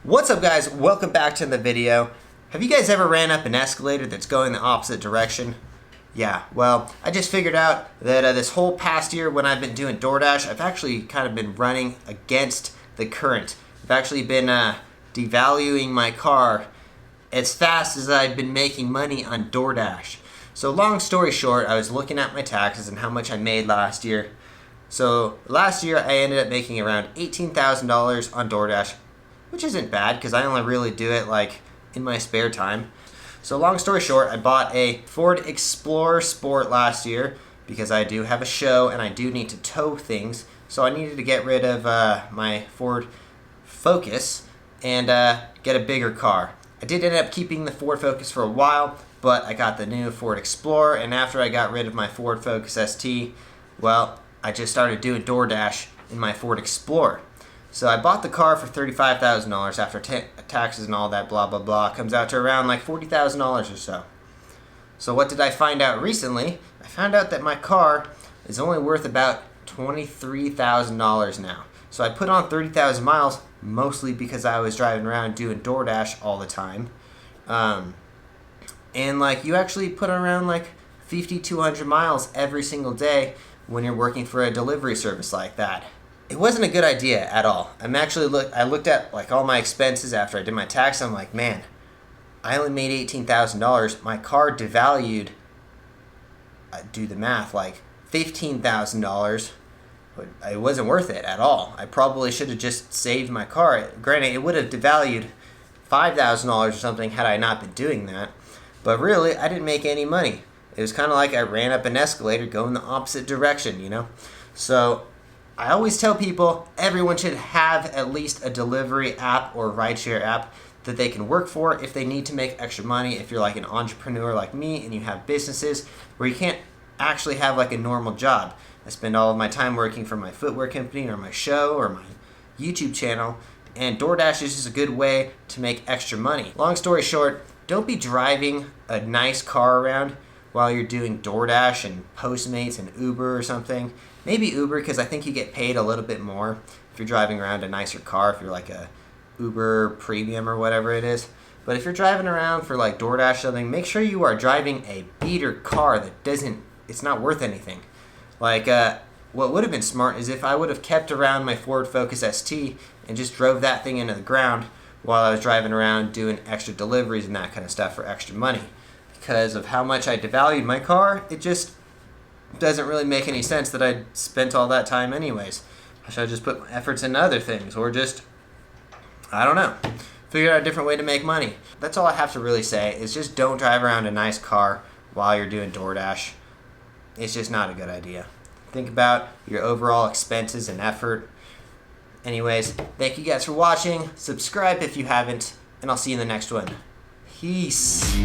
What's up, guys? Welcome back to the video. Have you guys ever ran up an escalator that's going the opposite direction? Yeah, well, I just figured out that this whole past year when I've been doing Doordash, I've actually kind of been running against the current. I've actually been devaluing my car as fast as I've been making money on Doordash. So long story short, I was looking at my taxes and how much I made last year. So last year I ended up making around $18,000 on Doordash, which isn't bad because I only really do it like in my spare time. So long story short, I bought a Ford Explorer Sport last year because I do have a show and I do need to tow things. So I needed to get rid of my Ford Focus and get a bigger car. I did end up keeping the Ford Focus for a while, but I got the new Ford Explorer, and after I got rid of my Ford Focus ST, well, I just started doing Doordash in my Ford Explorer. So I bought the car for $35,000 after taxes and all that blah blah blah. Comes out to around like $40,000 or so. So what did I find out recently? I found out that my car is only worth about $23,000 now. So I put on 30,000 miles, mostly because I was driving around doing Doordash all the time. And like you actually put around like 5,200 miles every single day when you're working for a delivery service like that. It wasn't a good idea at all. I looked at like all my expenses after I did my tax. I'm like, man, I only made $18,000. My car devalued, do the math, like $15,000. It wasn't worth it at all. I probably should have just saved my car. Granted, it would have devalued $5,000 or something had I not been doing that. But really, I didn't make any money. It was kind of like I ran up an escalator going the opposite direction, you know? So I always tell people everyone should have at least a delivery app or rideshare app that they can work for if they need to make extra money. If you're like an entrepreneur like me and you have businesses where you can't actually have like a normal job. I spend all of my time working for my footwear company or my show or my YouTube channel, and Doordash is just a good way to make extra money. Long story short, don't be driving a nice car around while you're doing Doordash and Postmates and Uber or something. Maybe Uber, because I think you get paid a little bit more if you're driving around a nicer car, if you're like a Uber Premium or whatever it is. But if you're driving around for like Doordash or something, make sure you are driving a beater car that it's not worth anything. Like, what would have been smart is if I would have kept around my Ford Focus ST and just drove that thing into the ground while I was driving around doing extra deliveries and that kind of stuff for extra money. Because of how much I devalued my car, it just doesn't really make any sense that I spent all that time anyways. I should have just put my efforts into other things, or just, I don't know, figure out a different way to make money. That's all I have to really say, is just don't drive around a nice car while you're doing Doordash. It's just not a good idea. Think about your overall expenses and effort. Anyways, thank you guys for watching. Subscribe if you haven't, and I'll see you in the next one. Peace.